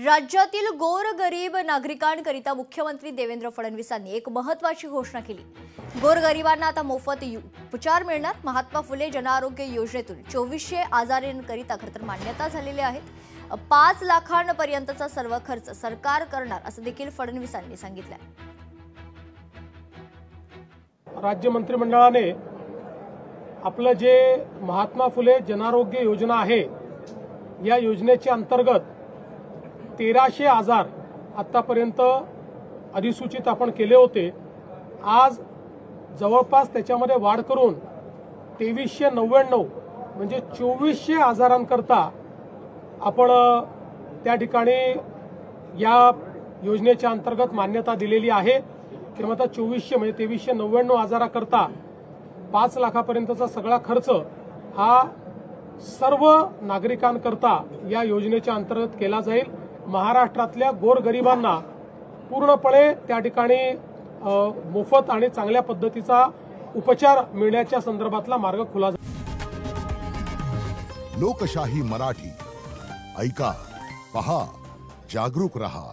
राज्यातील गोरगरीब नागरिकांकरिता मुख्यमंत्री देवेंद्र फडणवीसांनी एक महत्त्वाची घोषणा केली। गोरगरिबांना आता मोफत उपचार मिळणार। महात्मा फुले जनआरोग्य योजनेतून 2400 आजारांकरिता खरतर मान्यता झालेली आहे। 5 लाखांपर्यंतचा सर्व खर्च सरकार करणार असं देखील फडणवीसांनी सांगितलं। राज्य मंत्रिमंडळाने आपलं जे महात्मा फुले जनआरोग्य योजना आहे या योजनेच्या अंतर्गत 1300 आजार आतापर्यंत अधिसूचित आपण केले होते। आज जवळपास त्याच्यामध्ये वाढ करून 2399 म्हणजे 2400 आजारांकरता आपण त्या ठिकाणी या योजनेच्या अंतर्गत मान्यता दिलेली आहे। किंवा आता 2400 म्हणजे 2399 आजाराकरता 5 लाखापर्यंतचा सगळा खर्च हा सर्व नागरिकांकरता या योजनेच्या अंतर्गत केला जाईल। महाराष्ट्रातल्या गोरगरिबांना पूर्णपणे त्या ठिकाणी मोफत आणि चांगल्या पद्धतीचा उपचार मिळण्याच्या संदर्भातला मार्ग खुला लोकशाही मराठी ऐका, पहा, जागरूक रहा।